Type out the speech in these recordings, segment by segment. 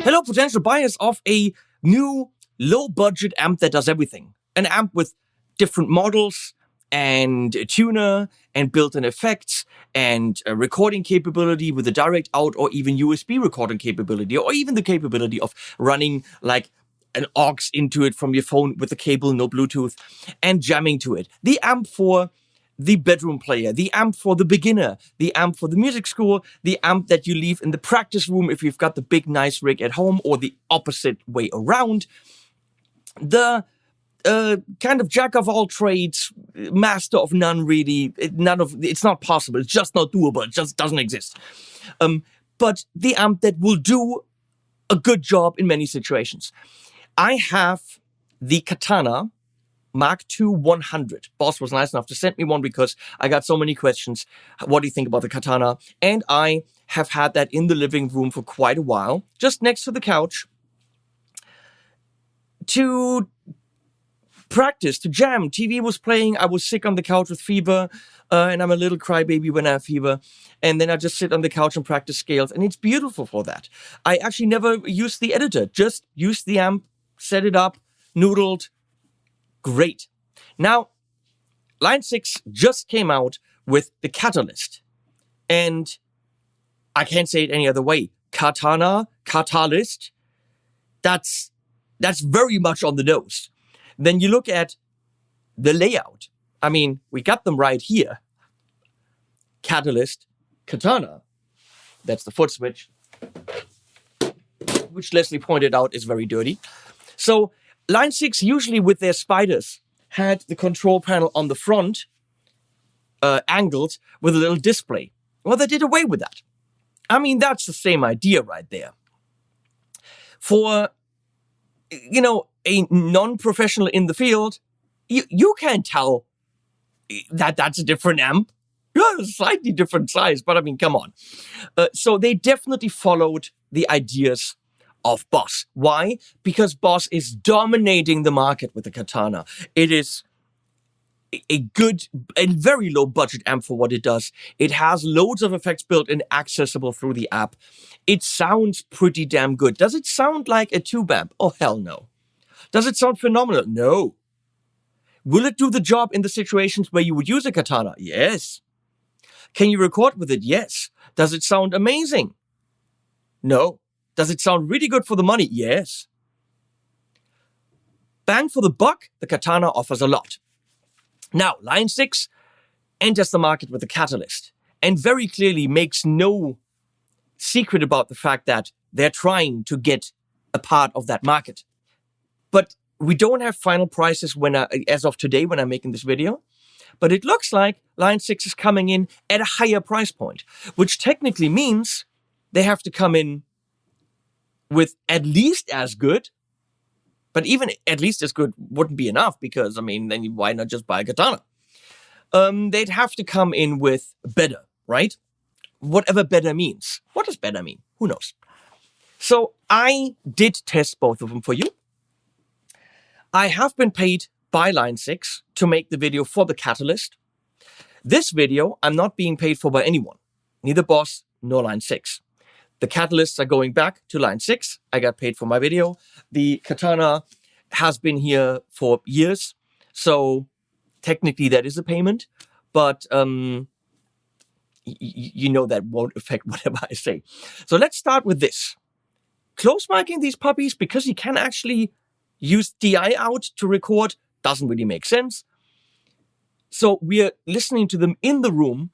Hello, potential buyers of a new low-budget amp that does everything. An amp with different models and a tuner and built-in effects and a recording capability with a direct out or even USB recording capability, or even the capability of running like an aux into it from your phone with a cable, no Bluetooth, and jamming to it. The amp for the bedroom player, the amp for the beginner, the amp for the music school, the amp that you leave in the practice room if you've got the big nice rig at home, or the opposite way around. The kind of jack of all trades, master of none, really. It's not possible. It's just not doable. It just doesn't exist. But the amp that will do a good job in many situations. I have the Katana MkII 100. Boss was nice enough to send me one because I got so many questions. What do you think about the Katana? And I have had that in the living room for quite a while, just next to the couch, to practice, to jam. TV was playing. I was sick on the couch with fever, and I'm a little crybaby when I have fever. And then I just sit on the couch and practice scales, and it's beautiful for that. I actually never used the editor, just used the amp, set it up, noodled. Great. Now, Line 6 just came out with the Catalyst. And I can't say it any other way. Katana, Catalyst, that's very much on the nose. Then you look at the layout. I mean, we got them right here. Catalyst, Katana. That's the foot switch, which Leslie pointed out is very dirty. So Line 6, usually with their spiders, had the control panel on the front, angled with a little display. Well, they did away with that. I mean, that's the same idea right there. For, a non-professional in the field, you can't tell that that's a different amp. Yeah, it's a slightly different size, but I mean, come on. So they definitely followed the ideas of Boss. Why? Because Boss is dominating the market with the Katana. It is a good and very low budget amp for what it does. It has loads of effects built in, accessible through the app. It sounds pretty damn good. Does it sound like a tube amp? Oh, hell no. Does it sound phenomenal? No. Will it do the job in the situations where you would use a Katana? Yes. Can you record with it? Yes. Does it sound amazing? No. Does it sound really good for the money? Yes. Bang for the buck, the Katana offers a lot. Now, Line 6 enters the market with the Catalyst and very clearly makes no secret about the fact that they're trying to get a part of that market. But we don't have final prices as of today when I'm making this video. But it looks like Line 6 is coming in at a higher price point, which technically means they have to come in with at least as good, but even at least as good wouldn't be enough because, I mean, then why not just buy a Katana? They'd have to come in with better, right? Whatever better means. What does better mean? Who knows? So I did test both of them for you. I have been paid by Line 6 to make the video for the Catalyst. This video I'm not being paid for by anyone, neither Boss nor Line 6. The catalysts are going back to line 6. I got paid for my video. The Katana has been here for years, so technically that is a payment, but you know that won't affect whatever I say. So let's start with this. Close miking these puppies, because you can actually use DI out to record, doesn't really make sense. So we're listening to them in the room.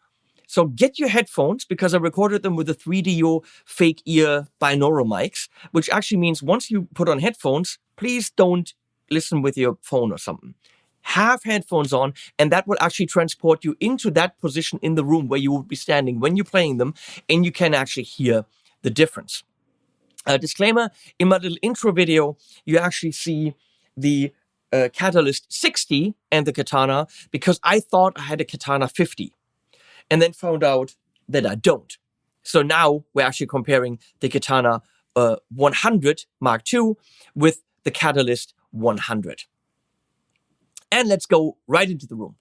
So get your headphones, because I recorded them with the 3DO fake ear binaural mics, which actually means once you put on headphones, please don't listen with your phone or something. Have headphones on, and that will actually transport you into that position in the room where you will be standing when you're playing them, and you can actually hear the difference. Disclaimer, in my little intro video, you actually see the Catalyst 60 and the Katana, because I thought I had a Katana 50 and then found out that I don't. So now we're actually comparing the Katana 100 Mark II with the Catalyst 100. And let's go right into the room.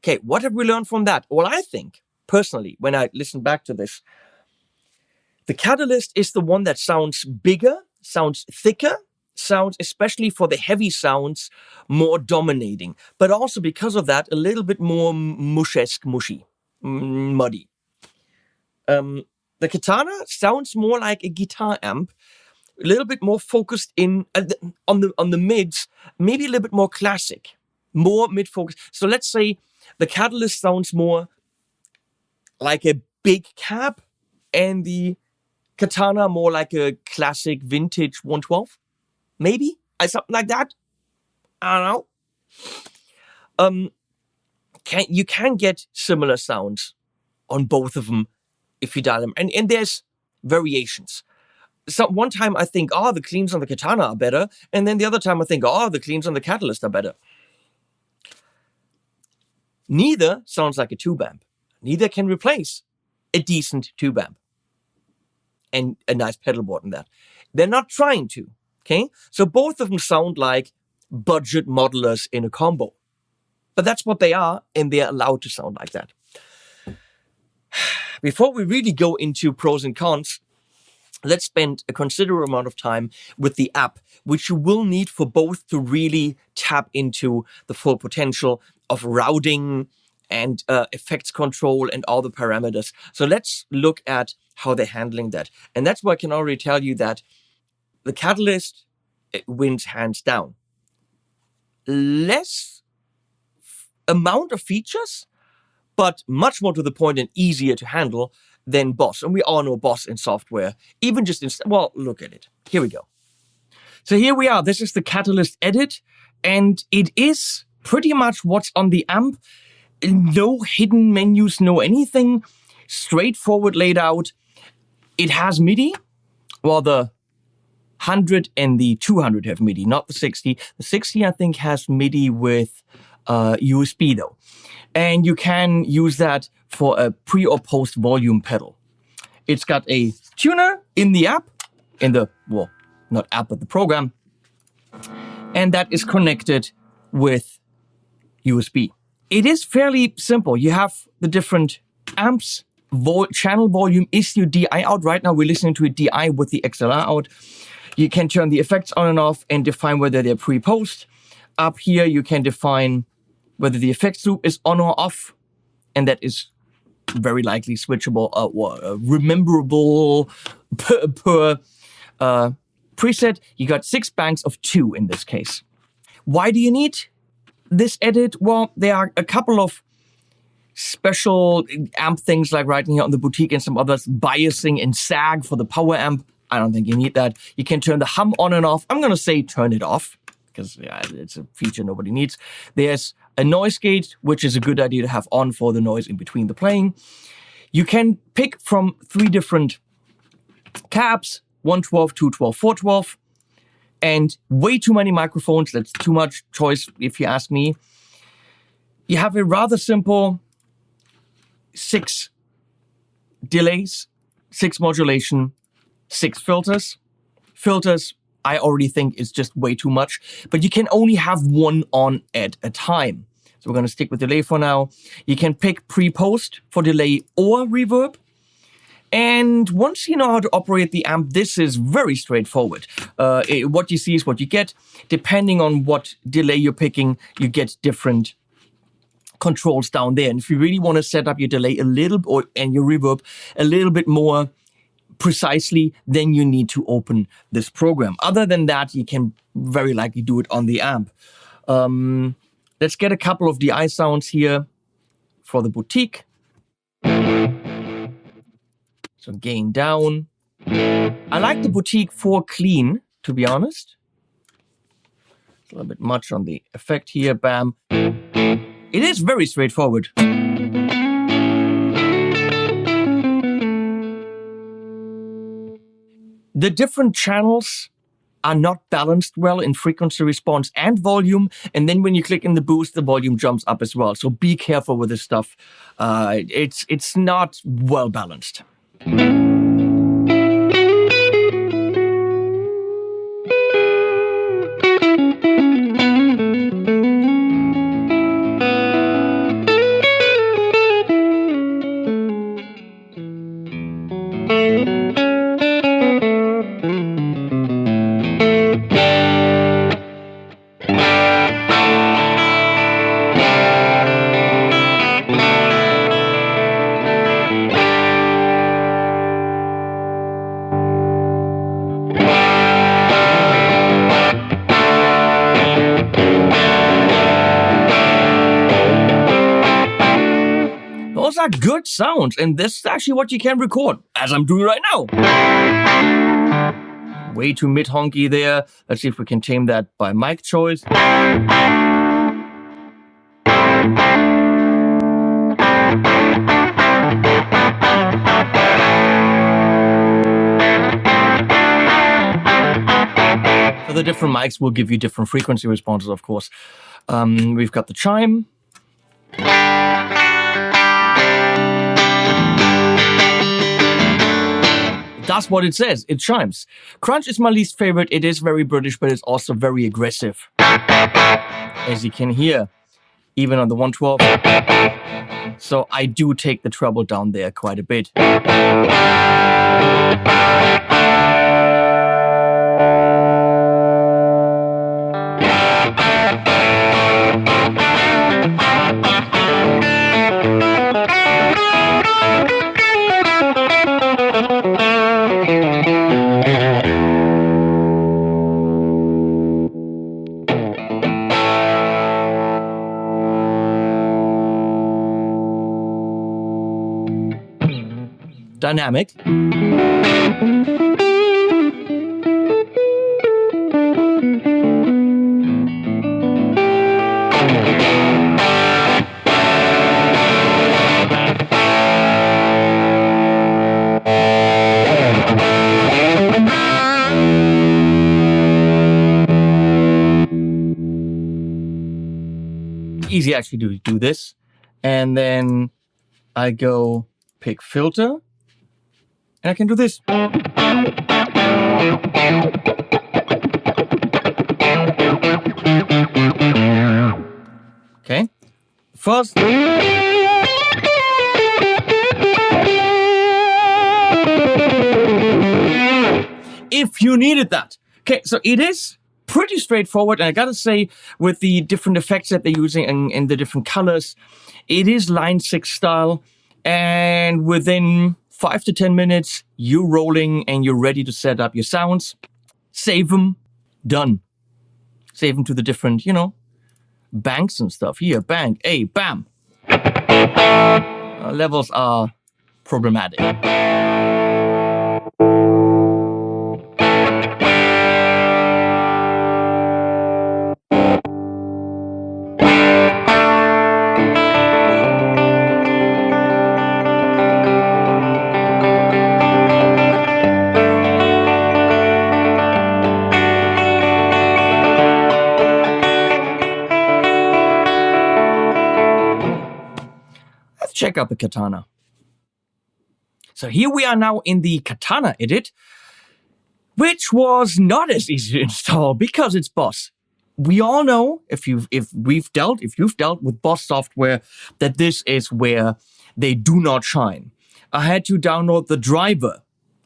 Okay, what have we learned from that? Well, I think, personally, when I listen back to this, the Catalyst is the one that sounds bigger, sounds thicker, sounds, especially for the heavy sounds, more dominating. But also because of that, a little bit more mushy, muddy. The Katana sounds more like a guitar amp, a little bit more focused in on the mids, maybe a little bit more classic, more mid-focus. So let's say the Catalyst sounds more like a big cap, and the Katana more like a classic vintage 112, maybe something like that. I don't know. You can get similar sounds on both of them if you dial them, and there's variations. So one time I think, the cleans on the Katana are better, and then the other time I think, the cleans on the Catalyst are better. Neither sounds like a tube amp. Neither can replace a decent tube amp and a nice pedal board in that. They're not trying to, okay? So both of them sound like budget modelers in a combo. But that's what they are, and they're allowed to sound like that. Before we really go into pros and cons, let's spend a considerable amount of time with the app, which you will need for both to really tap into the full potential of routing and effects control and all the parameters. So let's look at how they're handling that. And that's why I can already tell you that the Catalyst wins hands down. Less amount of features, but much more to the point and easier to handle than Boss. And we all know Boss in software, even just in, look at it. Here we go. So here we are. This is the Catalyst Edit, and it is pretty much what's on the amp. No hidden menus, no anything. Straightforward laid out. It has MIDI. Well, the 100 and the 200 have MIDI, not the 60. The 60, I think, has MIDI with USB, though. And you can use that for a pre or post volume pedal. It's got a tuner in the app, not app, but the program. And that is connected with USB. It is fairly simple. You have the different amps. Channel volume is your DI out. Right now we're listening to a DI with the XLR out. You can turn the effects on and off and define whether they're pre-post. Up here you can define whether the effects loop is on or off, and that is very likely switchable or rememberable per preset. You got 6 banks of 2 in this case. Why do you need this edit? Well, there are a couple of special amp things like right here on the Boutique and some others, biasing and sag for the power amp. I don't think you need that. You can turn the hum on and off. I'm going to say turn it off because it's a feature nobody needs. There's a noise gate, which is a good idea to have on for the noise in between the playing. You can pick from 3 different cabs, 112, 212, 412, and way too many microphones. That's too much choice if you ask me. You have a rather simple 6 delays, 6 modulation, 6 filters. Filters, I already think is just way too much, but you can only have 1 on at a time. So we're going to stick with delay for now. You can pick pre-post for delay or reverb. And once you know how to operate the amp, this is very straightforward. What you see is what you get. Depending on what delay you're picking, you get different controls down there. And if you really want to set up your delay a little, and your reverb a little bit more precisely, then you need to open this program. Other than that, you can very likely do it on the amp. Let's get a couple of DI sounds here for the Boutique. So gain down. I like the Boutique for clean, to be honest. It's a little bit much on the effect here. Bam. It is very straightforward. The different channels are not balanced well in frequency response and volume. And then when you click in the boost, the volume jumps up as well. So be careful with this stuff. It's not well balanced. good sounds, and this is actually what you can record, as I'm doing right now. Way too mid-honky there. Let's see if we can tame that by mic choice. So the different mics will give you different frequency responses, of course. We've got the chime. That's what it says. It chimes. Crunch is my least favorite. It is very British, but it's also very aggressive. As you can hear, even on the 112. So I do take the treble down there quite a bit. Dynamic. Easy actually to do this. And then I go pick filter. And I can do this. Okay. First. If you needed that. Okay, so it is pretty straightforward. And I gotta say, with the different effects that they're using and the different colors, it is Line 6 style. And within 5 to 10 minutes, you're rolling and you're ready to set up your sounds. Save them. Done. Save them to the different, banks and stuff. Here, bank, A, bam. Levels are problematic. Check out the Katana. So here we are now in the Katana Edit, which was not as easy to install because it's Boss. We all know, if you've dealt with Boss software, that this is where they do not shine. I had to download the driver.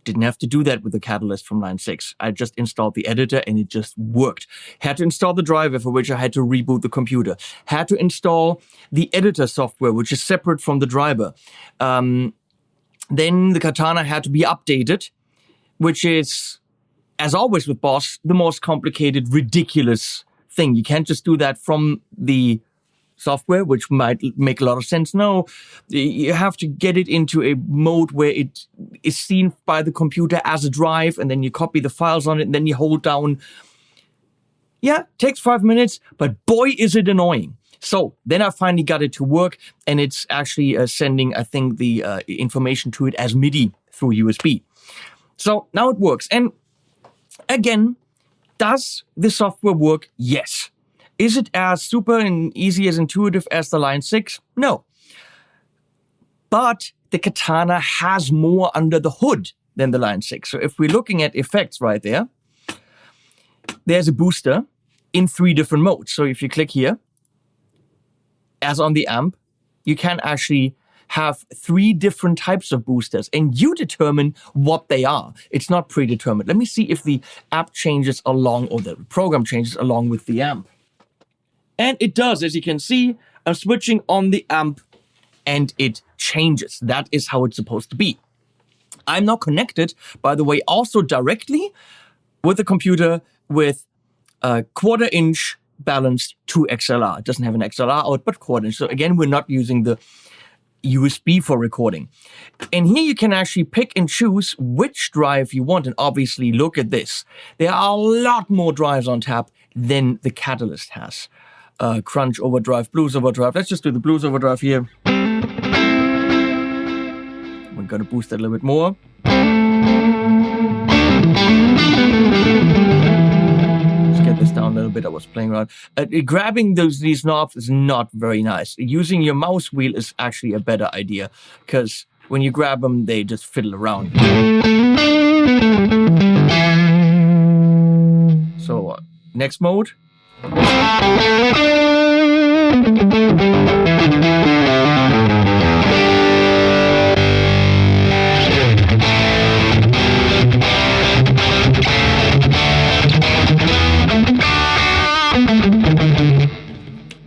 Didn't have to do that with the Catalyst from Line 6. I just installed the editor and it just worked. Had to install the driver, for which I had to reboot the computer. Had to install the editor software, which is separate from the driver. Then the Katana had to be updated, which is, as always with Boss, the most complicated, ridiculous thing. You can't just do that from the software, which might make a lot of sense. No, you have to get it into a mode where it is seen by the computer as a drive, and then you copy the files on it, and then you hold down. Yeah, takes 5 minutes, but boy, is it annoying. So then I finally got it to work, and it's actually sending, I think, the information to it as MIDI through USB. So now it works. And again, does the software work? Yes. Is it as super and easy as intuitive as the Line 6? No. But the Katana has more under the hood than the Line 6. So if we're looking at effects right there, there's a booster in 3 different modes. So if you click here, as on the amp, you can actually have 3 different types of boosters, and you determine what they are. It's not predetermined. Let me see if the app changes along, or the program changes along with the amp. And it does, as you can see. I'm switching on the amp and it changes. That is how it's supposed to be. I'm now connected, by the way, also directly with the computer with a 1/4 inch balanced to XLR. It doesn't have an XLR out, but 1/4 inch. So again, we're not using the USB for recording. And here you can actually pick and choose which drive you want. And obviously, look at this. There are a lot more drives on tap than the Catalyst has. Crunch overdrive, blues overdrive. Let's just do the blues overdrive here. We're going to boost that a little bit more. Let's get this down a little bit. I was playing around. Grabbing these knobs is not very nice. Using your mouse wheel is actually a better idea, because when you grab them, they just fiddle around. So, next mode.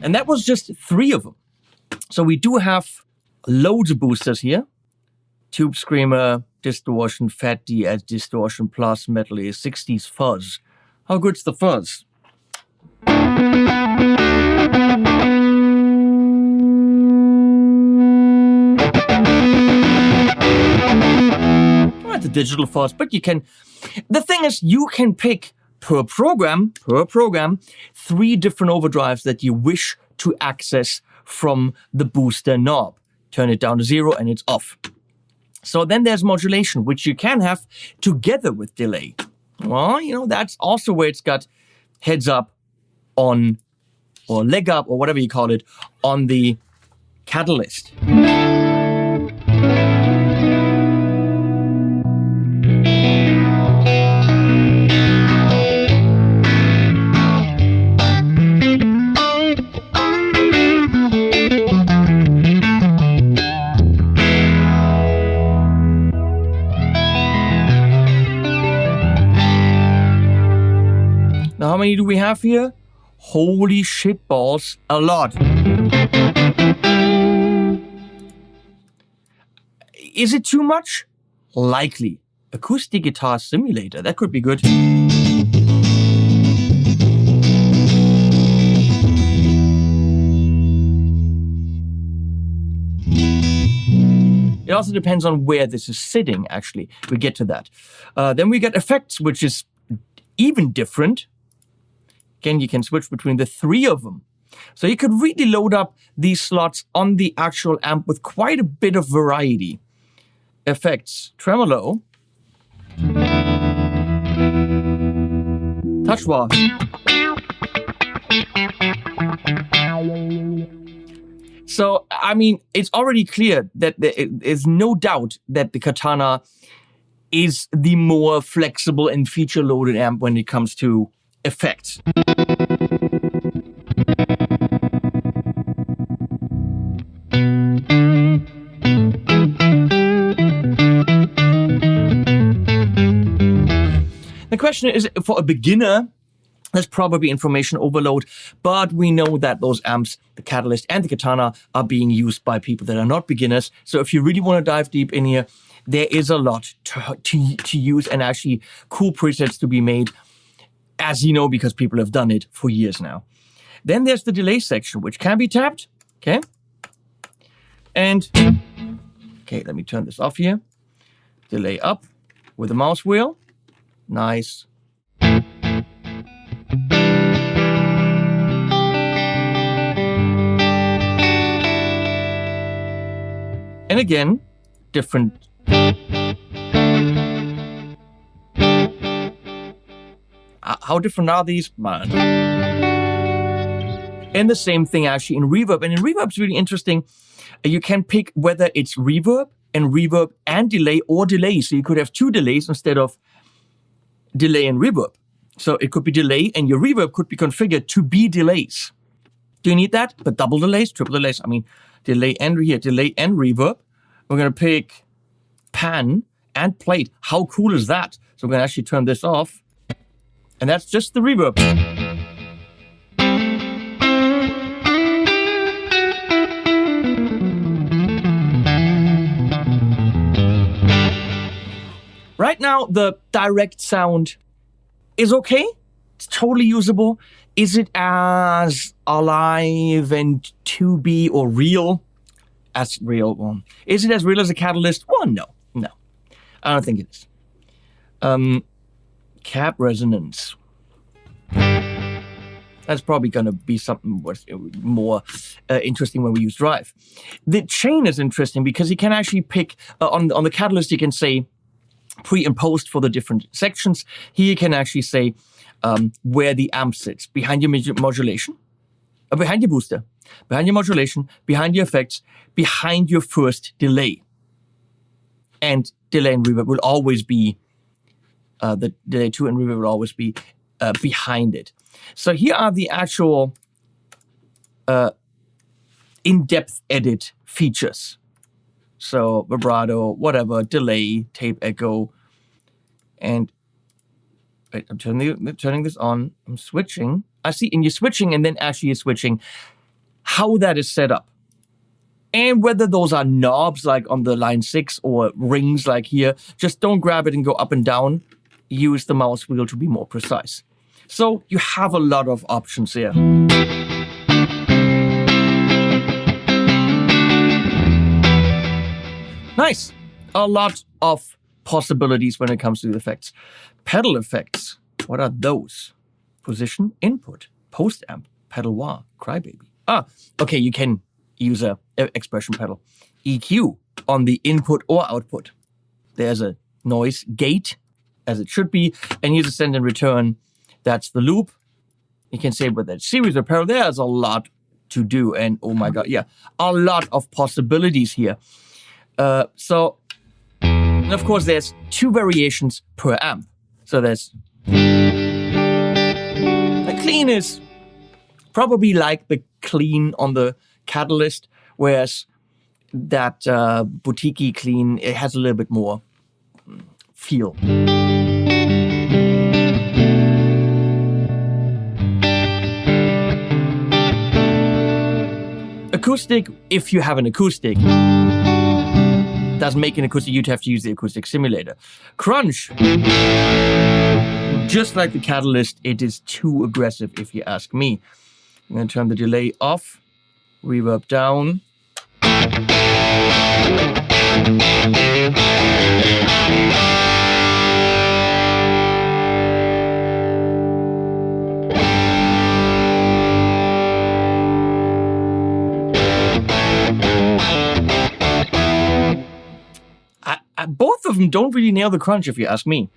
And that was just 3 of them. So we do have loads of boosters here. Tube Screamer, Distortion, Fat D, Distortion Plus, Metal A, 60s Fuzz. How good's the fuzz? Well, it's a digital fuzz, but you can... The thing is, you can pick per program, 3 different overdrives that you wish to access from the booster knob. Turn it down to 0 and it's off. So then there's modulation, which you can have together with delay. Well, you know, that's also where it's got heads up on, or leg up, or whatever you call it, on the Catalyst. Now, how many do we have here? Holy shit balls, a lot. Is it too much? Likely. Acoustic guitar simulator, that could be good. It also depends on where this is sitting, actually. We get to that. Then we get effects, which is even different. Again, you can switch between the 3 of them. So you could really load up these slots on the actual amp with quite a bit of variety. Effects, tremolo. Touch bar. So, I mean, it's already clear that there is no doubt that the Katana is the more flexible and feature-loaded amp when it comes to effects. The question is, for a beginner, there's probably information overload, but we know that those amps, the Catalyst and the Katana, are being used by people that are not beginners. So if you really want to dive deep in here, there is a lot to use, and actually cool presets to be made, as you know, because people have done it for years now. Then there's the delay section, which can be tapped. Okay. And, okay, let me turn this off here. Delay up with the mouse wheel. Nice. And again, different. How different are these? Man. And the same thing actually in reverb. And in reverb, it's really interesting. You can pick whether it's reverb and delay, or delay. So you could have 2 delays instead of delay and reverb. So it could be delay, and your reverb could be configured to be delays. Do you need that? But double delays, triple delays. I mean, delay and reverb. We're going to pick pan and plate. How cool is that? So we're going to actually turn this off. And that's just the reverb. Right now, the direct sound is okay. It's totally usable. Is it as alive and 2B or real as real. Well, is it as real as a catalyst? Well, no. I don't think it is. Cap resonance. That's probably going to be something more interesting when we use drive. The chain is interesting because you can actually pick, on the catalyst, you can say pre and post for the different sections. Here you can actually say where the amp sits, behind your modulation, behind your booster, behind your modulation, behind your effects, behind your first delay. And delay and reverb will always be, the delay 2 and reverb will always be behind it. So here are the actual in-depth edit features. So vibrato, whatever, delay, tape echo, and wait, I'm turning this on. I'm switching. I see, and you're switching, and then actually you're switching how that is set up. And whether those are knobs like on the line 6 or rings like here, just don't grab it and go up and down. Use the mouse wheel to be more precise. So you have a lot of options here. Nice. A lot of possibilities when it comes to the effects. Pedal effects. What are those? Position, input, post amp, pedal wah, crybaby. Okay, you can use a expression pedal. EQ on the input or output. There's a noise gate, as it should be, and here's a send and return. That's the loop. You can say with that series or parallel, there's a lot to do, and oh my god, yeah, a lot of possibilities here. And of course, there's 2 variations per amp. So there's the clean is probably like the clean on the catalyst, whereas that boutique clean, it has a little bit more feel. Acoustic, if you have an acoustic, doesn't make an acoustic, you'd have to use the acoustic simulator. Crunch, just like the catalyst, it is too aggressive if you ask me. I'm going to turn the delay off, reverb down. Both of them don't really nail the crunch, if you ask me.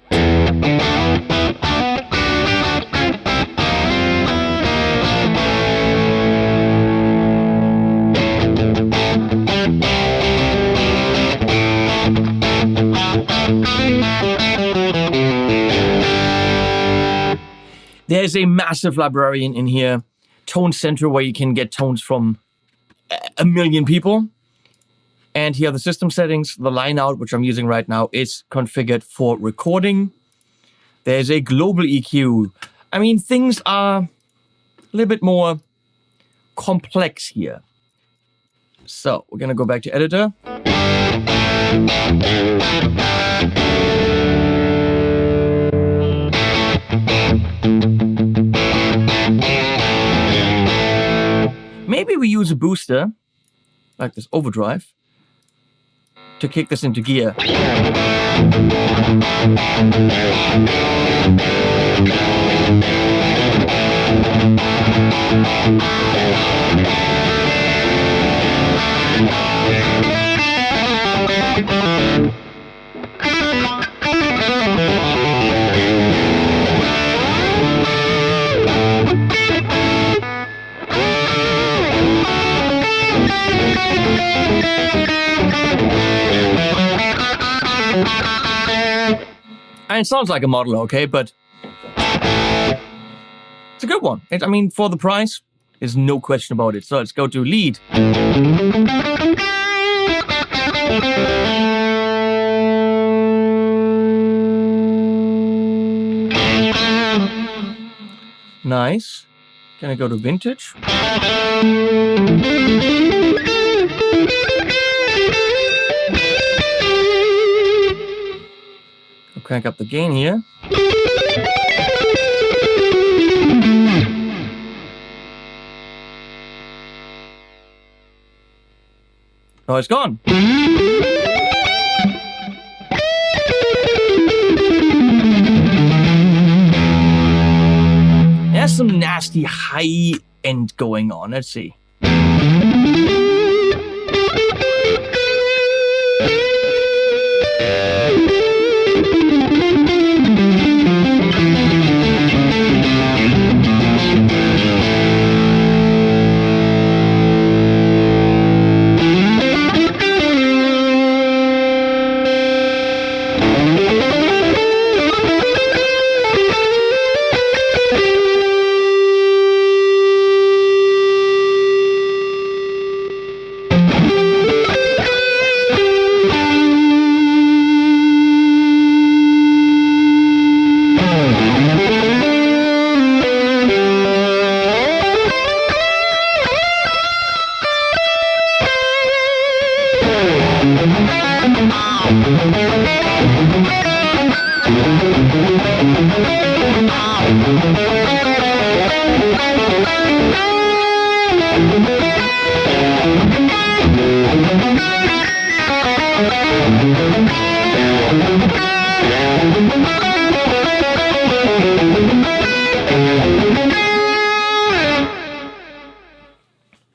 There's a massive library in here, Tone Center, where you can get tones from a million people. And here are the system settings. The line out, which I'm using right now, is configured for recording. There's a global EQ. I mean, things are a little bit more complex here. So we're going to go back to editor. Maybe we use a booster, like this overdrive, to kick this into gear. And it sounds like a model, okay, but it's a good one. I mean, for the price, there's no question about it. So let's go to lead. Nice. Can I go to vintage? Crank up the gain here. Oh, it's gone. There's some nasty high end going on. Let's see.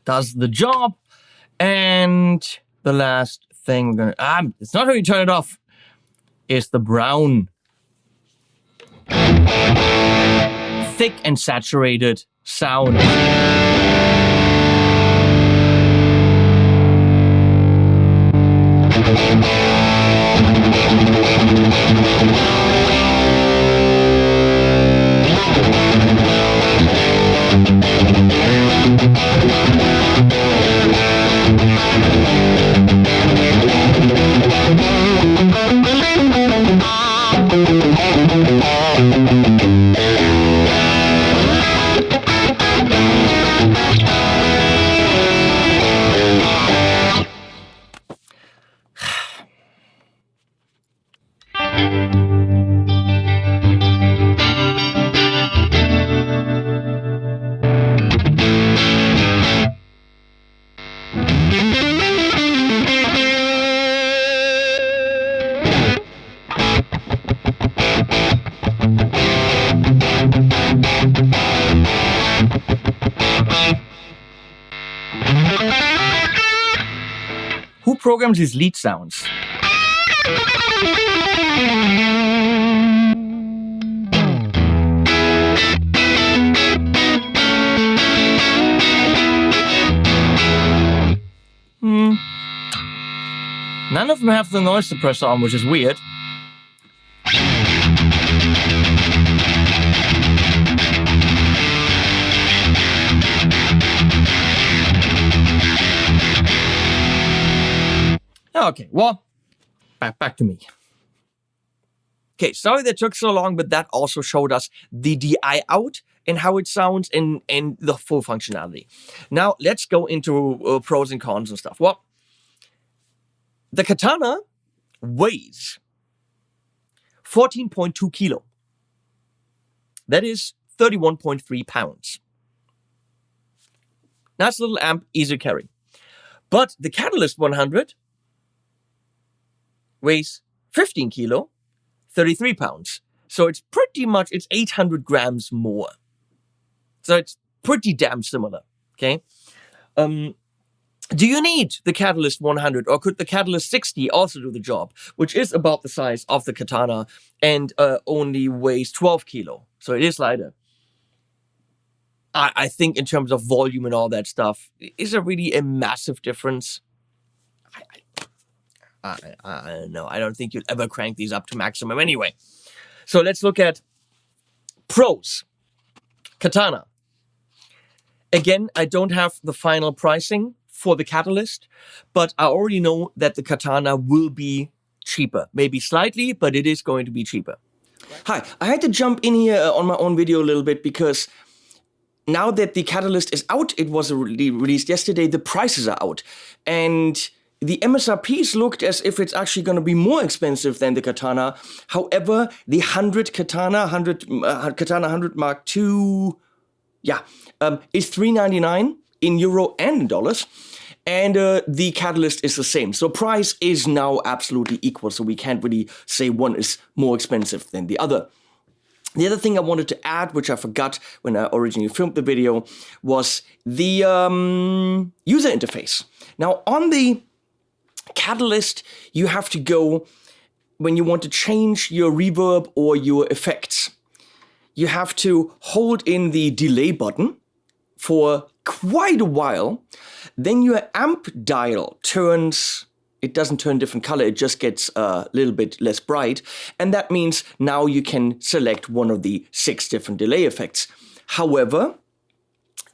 Does the job. And the last thing we're gonna it's not how you turn it off, is the brown. Thick and saturated sound. Who programs these lead sounds? None of them have the noise suppressor on, which is weird. Okay, well, back to me. Okay, sorry that took so long, but that also showed us the DI out and how it sounds and the full functionality. Now, let's go into pros and cons and stuff. Well, the Katana weighs 14.2 kilo. That is 31.3 pounds. Nice little amp, easy carry. But the Catalyst 100 weighs 15 kilo, 33 pounds. So it's pretty much, it's 800 grams more. So it's pretty damn similar, okay? Do you need the Catalyst 100 or could the Catalyst 60 also do the job? Which is about the size of the Katana and only weighs 12 kilo. So it is lighter. I think in terms of volume and all that stuff, is there really a massive difference? I don't know. I don't think you'll ever crank these up to maximum anyway. So let's look at pros. Katana. Again, I don't have the final pricing for the Catalyst, but I already know that the Katana will be cheaper. Maybe slightly, but it is going to be cheaper. Hi, I had to jump in here on my own video a little bit because now that the Catalyst is out, it was released yesterday, the prices are out. And the MSRPs looked as if it's actually going to be more expensive than the Katana. However, the Katana 100 Mark II, is $399 in euro and in dollars. And the catalyst is the same. So price is now absolutely equal. So we can't really say one is more expensive than the other. The other thing I wanted to add, which I forgot when I originally filmed the video, was the user interface. Now, on the catalyst, you have to go, when you want to change your reverb or your effects, you have to hold in the delay button for quite a while. Then your amp dial turns, it doesn't turn different color, it just gets a little bit less bright. And that means now you can select one of the 6 different delay effects. However,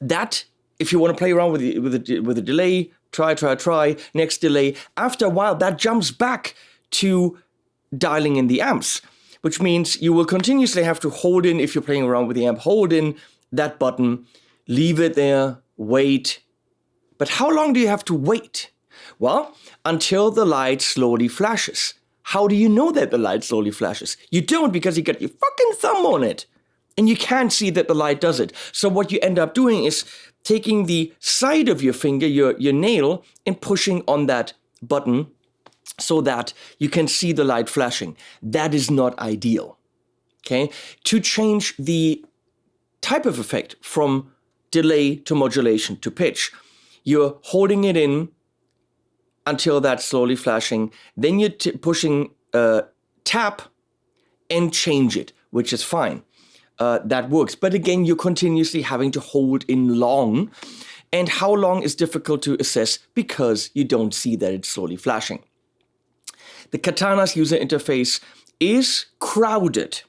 that, if you want to play around with the delay, try, next delay, after a while that jumps back to dialing in the amps, which means you will continuously have to hold in, if you're playing around with the amp, hold in that button, leave it there, wait. But how long do you have to wait? Well, until the light slowly flashes. How do you know that the light slowly flashes? You don't, because you got your fucking thumb on it. And you can't see that the light does it. So what you end up doing is taking the side of your finger, your nail, and pushing on that button so that you can see the light flashing. That is not ideal. Okay? To change the type of effect from delay to modulation to pitch, you're holding it in until that's slowly flashing. Then you're pushing tap and change it, which is fine. That works. But again, you're continuously having to hold in long. And how long is difficult to assess because you don't see that it's slowly flashing. The Katana's user interface is crowded,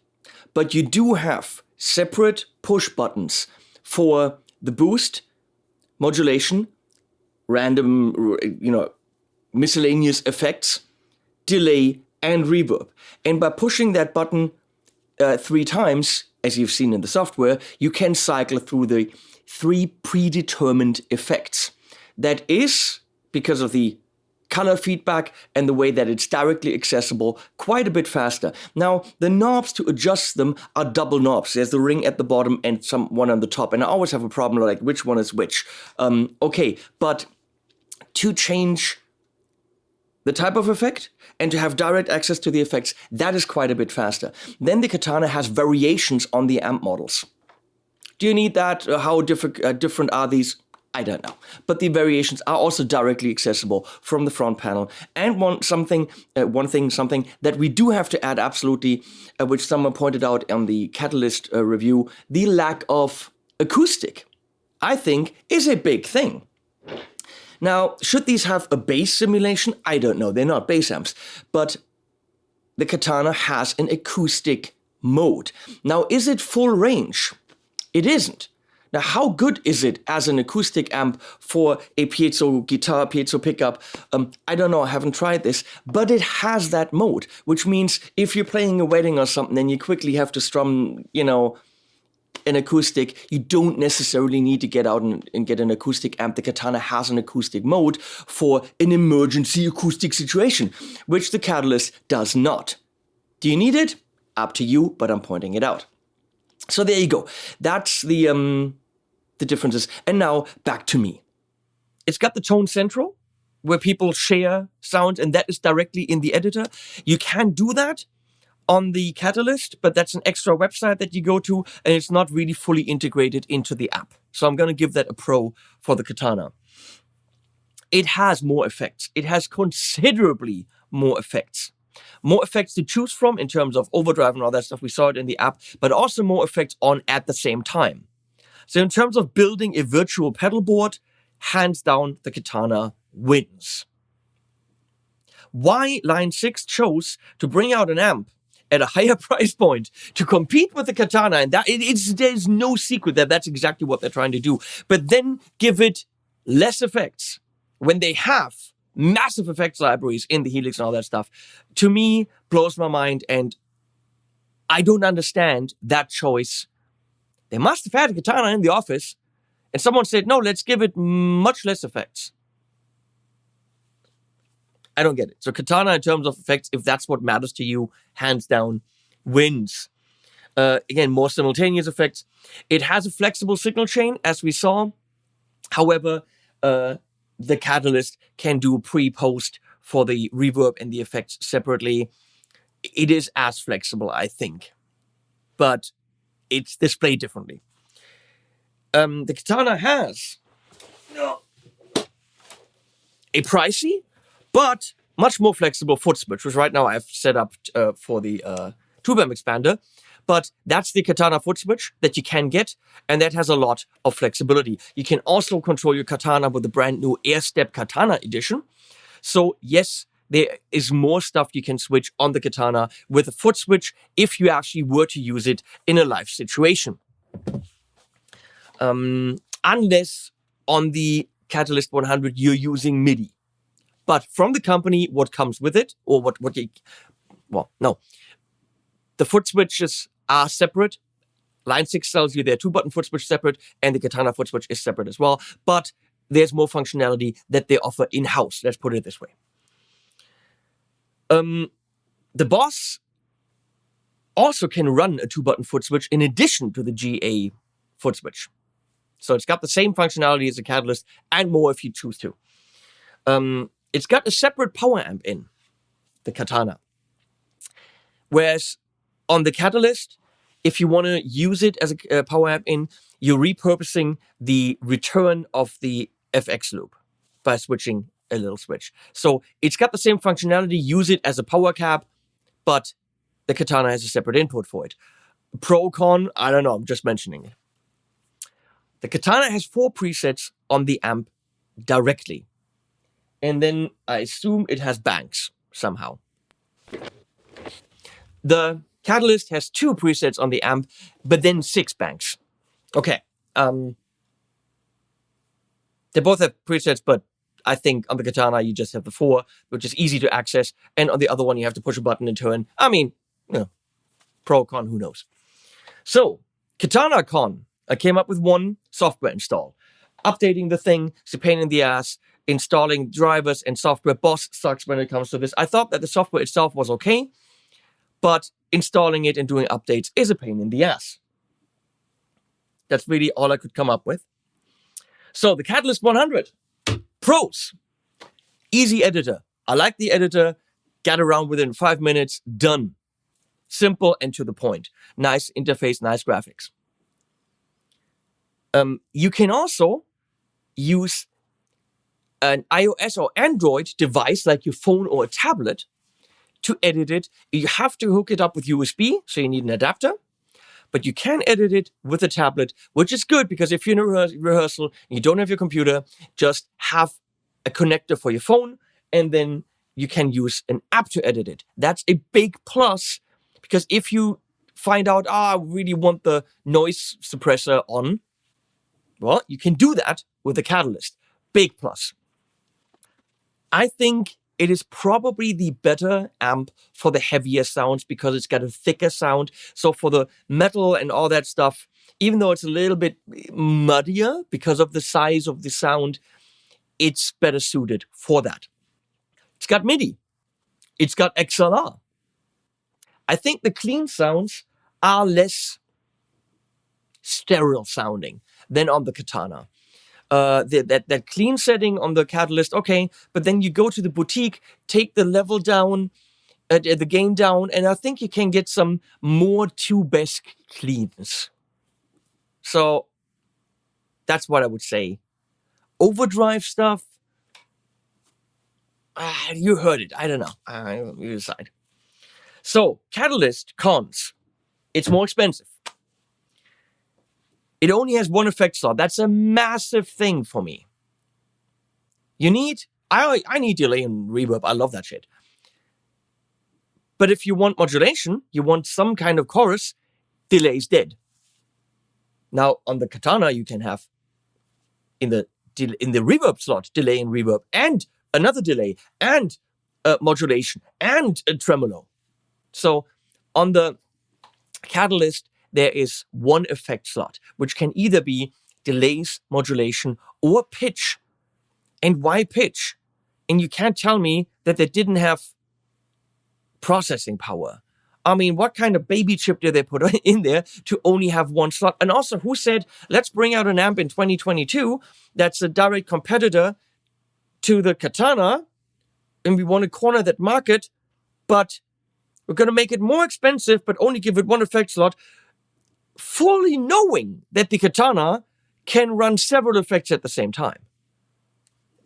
but you do have separate push buttons for the boost, modulation, random, miscellaneous effects, delay, and reverb. And by pushing that button 3 times, as you've seen in the software, you can cycle through the 3 predetermined effects. That is, because of the color feedback and the way that it's directly accessible, quite a bit faster. Now, the knobs to adjust them are double knobs. There's the ring at the bottom and one on the top. And I always have a problem like which one is which. Okay, but to change the type of effect and to have direct access to the effects, that is quite a bit faster. Then the Katana has variations on the amp models. Do you need that? How different are these? I don't know. But the variations are also directly accessible from the front panel. And something that we do have to add absolutely, which someone pointed out on the Catalyst review, the lack of acoustic, I think, is a big thing. Now, should these have a bass simulation? I don't know. They're not bass amps. But the Katana has an acoustic mode. Now, is it full range? It isn't. Now, how good is it as an acoustic amp for a piezo guitar, piezo pickup? I don't know, I haven't tried this, but it has that mode, which means if you're playing a wedding or something and you quickly have to strum, an acoustic, you don't necessarily need to get out and get an acoustic amp. The Katana has an acoustic mode for an emergency acoustic situation, which the Catalyst does not. Do you need it? Up to you, but I'm pointing it out. So there you go. That's the differences. And now back to me. It's got the Tone Central, where people share sound, and that is directly in the editor. You can do that on the Catalyst, but that's an extra website that you go to, and it's not really fully integrated into the app. So I'm going to give that a pro for the Katana. It has more effects. It has considerably more effects. More effects to choose from in terms of overdrive and all that stuff. We saw it in the app, but also more effects on at the same time. So in terms of building a virtual pedal board, hands down, the Katana wins. Why Line 6 chose to bring out an amp at a higher price point to compete with the Katana, and there's no secret that that's exactly what they're trying to do, but then give it less effects when they have massive effects libraries in the Helix and all that stuff, to me, blows my mind, and I don't understand that choice. They must have had a Katana in the office, and someone said, no, let's give it much less effects. I don't get it. So Katana, in terms of effects, if that's what matters to you, hands down, wins. Again, more simultaneous effects. It has a flexible signal chain, as we saw. However, the Catalyst can do pre-post for the reverb and the effects separately. It is as flexible, I think, but it's displayed differently. The Katana has a pricey, but much more flexible foot switch, which right now I've set up for the tube amp expander. But that's the Katana foot switch that you can get, and that has a lot of flexibility. You can also control your Katana with the brand new Airstep Katana Edition. So yes, there is more stuff you can switch on the Katana with a foot switch if you actually were to use it in a live situation. Unless on the Catalyst 100 you're using MIDI. But from the company, what comes with it, or the foot switches are separate. Line 6 tells you their 2-button foot switch separate, and the Katana foot switch is separate as well. But there's more functionality that they offer in-house. Let's put it this way. The Boss also can run a 2-button foot switch in addition to the GA foot switch. So it's got the same functionality as the Catalyst and more if you choose to. It's got a separate power amp in the Katana. Whereas on the Catalyst, if you want to use it as a power amp in, you're repurposing the return of the FX loop by switching a little switch. So it's got the same functionality, use it as a power cap, but the Katana has a separate input for it. Pro, con, I don't know, I'm just mentioning it. The Katana has 4 presets on the amp directly. And then I assume it has banks somehow. The Catalyst has 2 presets on the amp, but then 6 banks. Okay. They both have presets, but I think on the Katana you just have the 4, which is easy to access. And on the other one you have to push a button and turn. I mean, pro, con, who knows. So, Katana Con, I came up with one software install. Updating the thing is a pain in the ass. Installing drivers and software. Boss sucks when it comes to this. I thought that the software itself was okay, but installing it and doing updates is a pain in the ass. That's really all I could come up with. So the Catalyst 100. Pros. Easy editor. I like the editor. Got around within 5 minutes. Done. Simple and to the point. Nice interface, nice graphics. You can also use an iOS or Android device like your phone or a tablet to edit it. You have to hook it up with USB, so you need an adapter. But you can edit it with a tablet, which is good because if you're in a rehearsal and you don't have your computer, just have a connector for your phone and then you can use an app to edit it. That's a big plus because if you find out, I really want the noise suppressor on, well, you can do that with the Catalyst. Big plus. I think it is probably the better amp for the heavier sounds because it's got a thicker sound. So for the metal and all that stuff, even though it's a little bit muddier because of the size of the sound, it's better suited for that. It's got MIDI. It's got XLR. I think the clean sounds are less sterile sounding than on the Katana. That clean setting on the Catalyst, okay, but then you go to the boutique, take the level down, the gain down, and I think you can get some more tube-esque cleans. So that's what I would say. Overdrive stuff, you heard it. I don't know. You decide. So Catalyst cons. It's more expensive. It only has one effect slot. That's a massive thing for me. I need delay and reverb. I love that shit. But if you want modulation, you want some kind of chorus, delay is dead. Now, on the Katana, you can have in the reverb slot, delay and reverb, and another delay, and modulation, and a tremolo. So on the Catalyst, there is one effect slot, which can either be delays, modulation, or pitch. And why pitch? And you can't tell me that they didn't have processing power. I mean, what kind of baby chip did they put in there to only have one slot? And also, who said, let's bring out an amp in 2022 that's a direct competitor to the Katana, and we want to corner that market, but we're going to make it more expensive, but only give it one effect slot, fully knowing that the Katana can run several effects at the same time.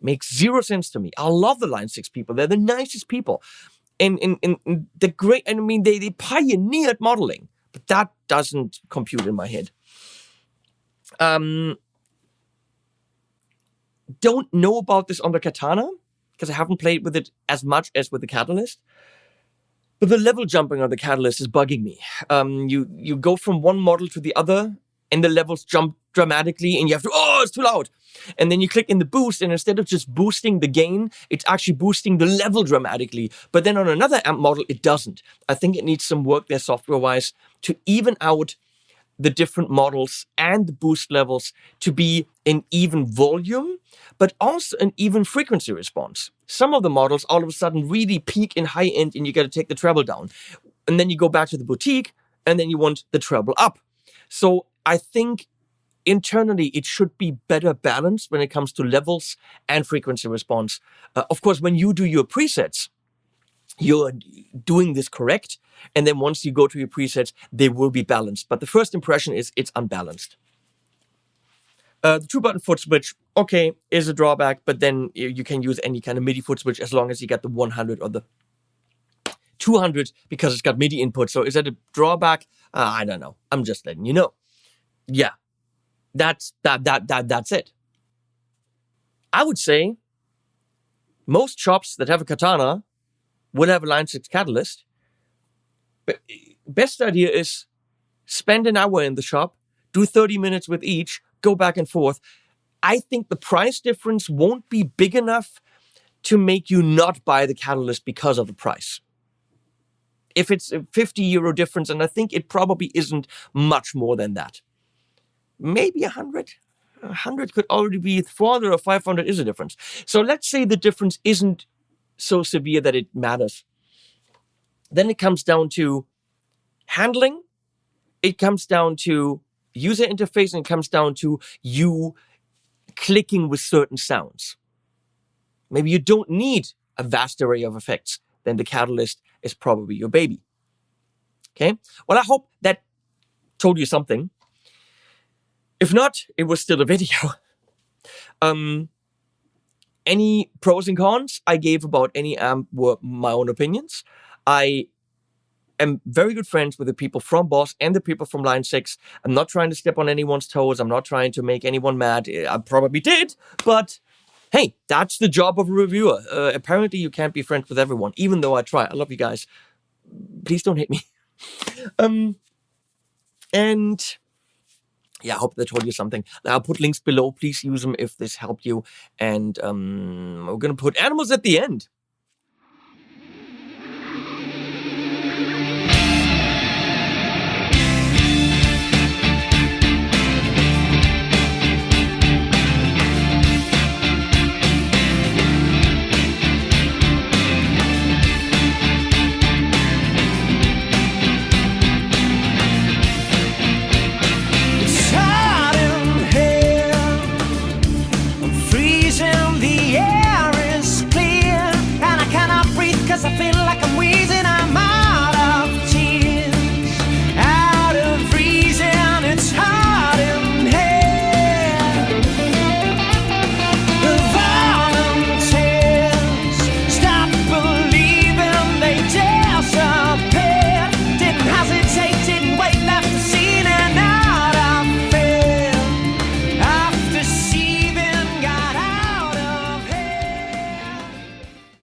Makes zero sense to me. I love the Line 6 people. They're the nicest people. And the great, I mean, they pioneered modeling, but that doesn't compute in my head. Don't know about this on the Katana, because I haven't played with it as much as with the Catalyst. But the level jumping on the Catalyst is bugging me. You go from one model to the other, and the levels jump dramatically, and you have to, it's too loud. And then you click in the boost, and instead of just boosting the gain, it's actually boosting the level dramatically. But then on another amp model, it doesn't. I think it needs some work there software-wise to even out the different models and the boost levels to be an even volume, but also an even frequency response. Some of the models all of a sudden really peak in high end, and you got to take the treble down. And then you go back to the boutique, and then you want the treble up. So I think internally it should be better balanced when it comes to levels and frequency response. Of course, when you do your presets, you're doing this correct. And then once you go to your presets, they will be balanced. But the first impression is it's unbalanced. The 2-button foot switch, okay, is a drawback, but then you can use any kind of MIDI foot switch as long as you get the 100 or the 200 because it's got MIDI input. So is that a drawback? I don't know. I'm just letting you know. Yeah, that's it. I would say most shops that have a Katana will have a Line 6 Catalyst. But best idea is spend an hour in the shop, do 30 minutes with each, go back and forth. I think the price difference won't be big enough to make you not buy the Catalyst because of the price. If it's a €50 difference, and I think it probably isn't much more than that. Maybe 100. 100 could already be 400 or 500 is a difference. So let's say the difference isn't so severe that it matters. Then it comes down to handling. It comes down to user interface, and it comes down to you clicking with certain sounds. Maybe you don't need a vast array of effects. Then the Catalyst is probably your baby. Okay? Well, I hope that told you something. If not, it was still a video. Any pros and cons I gave about any amp were my own opinions. I am very good friends with the people from Boss and the people from Line 6. I'm not trying to step on anyone's toes. I'm not trying to make anyone mad. I probably did, but hey, that's the job of a reviewer. Apparently you can't be friends with everyone, even though I try. I love you guys. Please don't hate me. And yeah, I hope that told you something. I'll put links below. Please use them if this helped you. And we're going to put animals at the end.